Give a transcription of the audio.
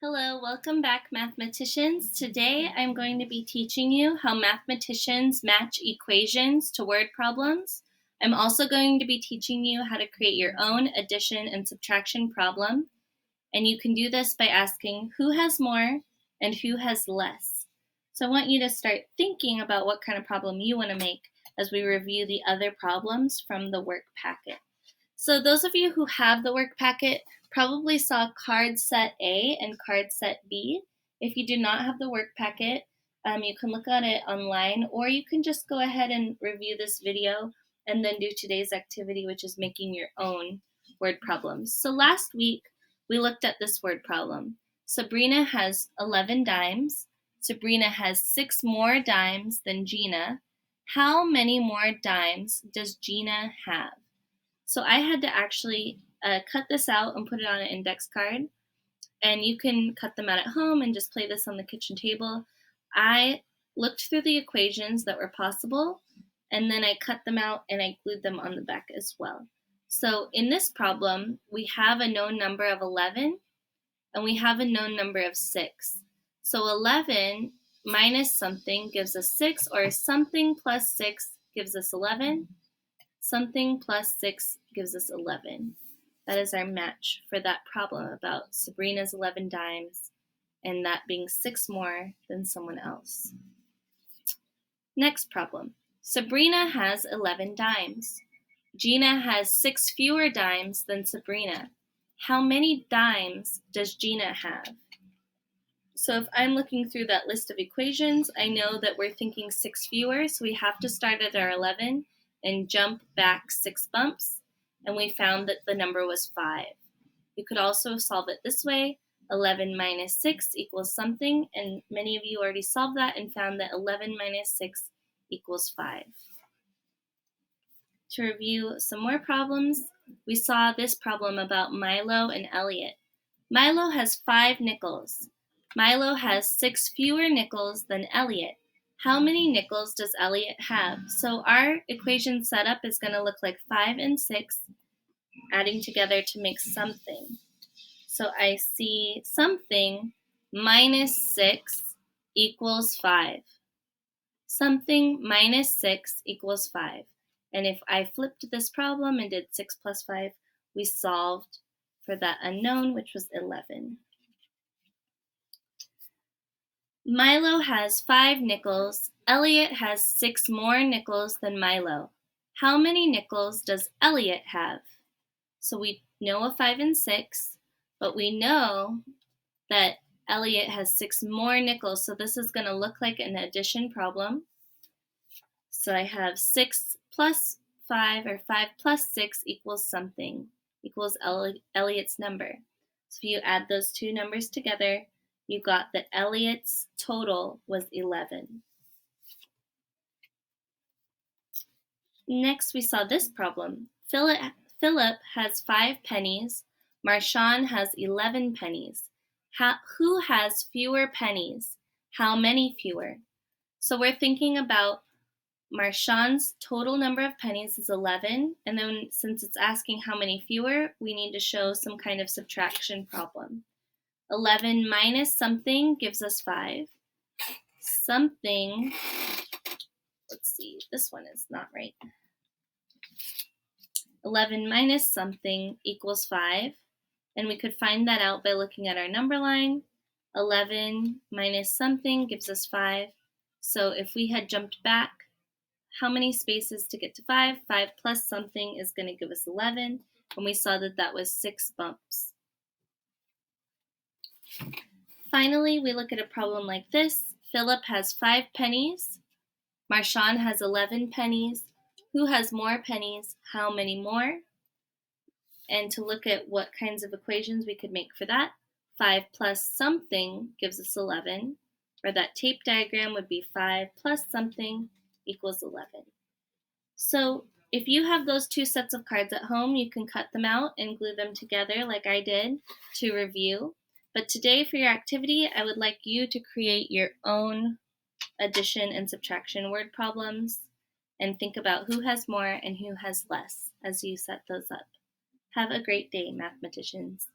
Hello, welcome back, mathematicians. Today I'm going to be teaching you how mathematicians match equations to word problems. I'm also going to be teaching you how to create your own addition and subtraction problem. And you can do this by asking who has more and who has less. So I want you to start thinking about what kind of problem you want to make as we review the other problems from the work packet. So those of you who have the work packet probably saw card set A and card set B. If you do not have the work packet, you can look at it online, or you can just go ahead and review this video and then do today's activity, which is making your own word problems. So last week, we looked at this word problem. Sabrina has 11 dimes. Sabrina has 6 more dimes than Gina. How many more dimes does Gina have? So I had to actually cut this out and put it on an index card. And you can cut them out at home and just play this on the kitchen table. I looked through the equations that were possible, and then I cut them out and I glued them on the back as well. So in this problem, we have a known number of 11, and we have a known number of 6. So 11 minus something gives us 6, or something plus 6 gives us 11. Something plus 6 gives us 11. That is our match for that problem about Sabrina's 11 dimes and that being 6 more than someone else. Next problem. Sabrina has 11 dimes. Gina has 6 fewer dimes than Sabrina. How many dimes does Gina have? So if I'm looking through that list of equations, I know that we're thinking 6 fewer, so we have to start at our 11 and jump back 6 bumps, and we found that the number was 5. You could also solve it this way. 11 minus 6 equals something, and many of you already solved that and found that 11 minus 6 equals 5. To review some more problems, we saw this problem about Milo and Elliot. Milo has 5 nickels. Milo has 6 fewer nickels than Elliot. How many nickels does Elliot have? So our equation setup is going to look like 5 and 6 adding together to make something. So I see something minus 6 equals 5. Something minus 6 equals 5. And if I flipped this problem and did 6 plus 5, we solved for that unknown, which was 11. Milo has 5 nickels. Elliot has 6 more nickels than Milo. How many nickels does Elliot have? So we know a 5 and 6, but we know that Elliot has 6 more nickels, so this is going to look like an addition problem. So I have 6 plus 5, or 5 plus 6 equals something, equals Elliot's number. So if you add those two numbers together, you got that Elliot's total was 11. Next, we saw this problem. Phillip has 5 pennies. MarShon has 11 pennies. Who has fewer pennies? How many fewer? So we're thinking about MarShon's total number of pennies is 11, and then since it's asking how many fewer, we need to show some kind of subtraction problem. 11 minus something gives us 5. Something, let's see, this one is not right. 11 minus something equals 5, and we could find that out by looking at our number line. 11 minus something gives us 5. So if we had jumped back, how many spaces to get to 5? 5 plus something is going to give us 11, and we saw that that was 6 bumps. Finally, we look at a problem like this. Phillip has 5 pennies. MarShon has 11 pennies. Who has more pennies? How many more? And to look at what kinds of equations we could make for that, 5 plus something gives us 11, or that tape diagram would be 5 plus something equals 11. So if you have those two sets of cards at home, you can cut them out and glue them together like I did to review. But today for your activity, I would like you to create your own addition and subtraction word problems and think about who has more and who has less as you set those up. Have a great day, mathematicians.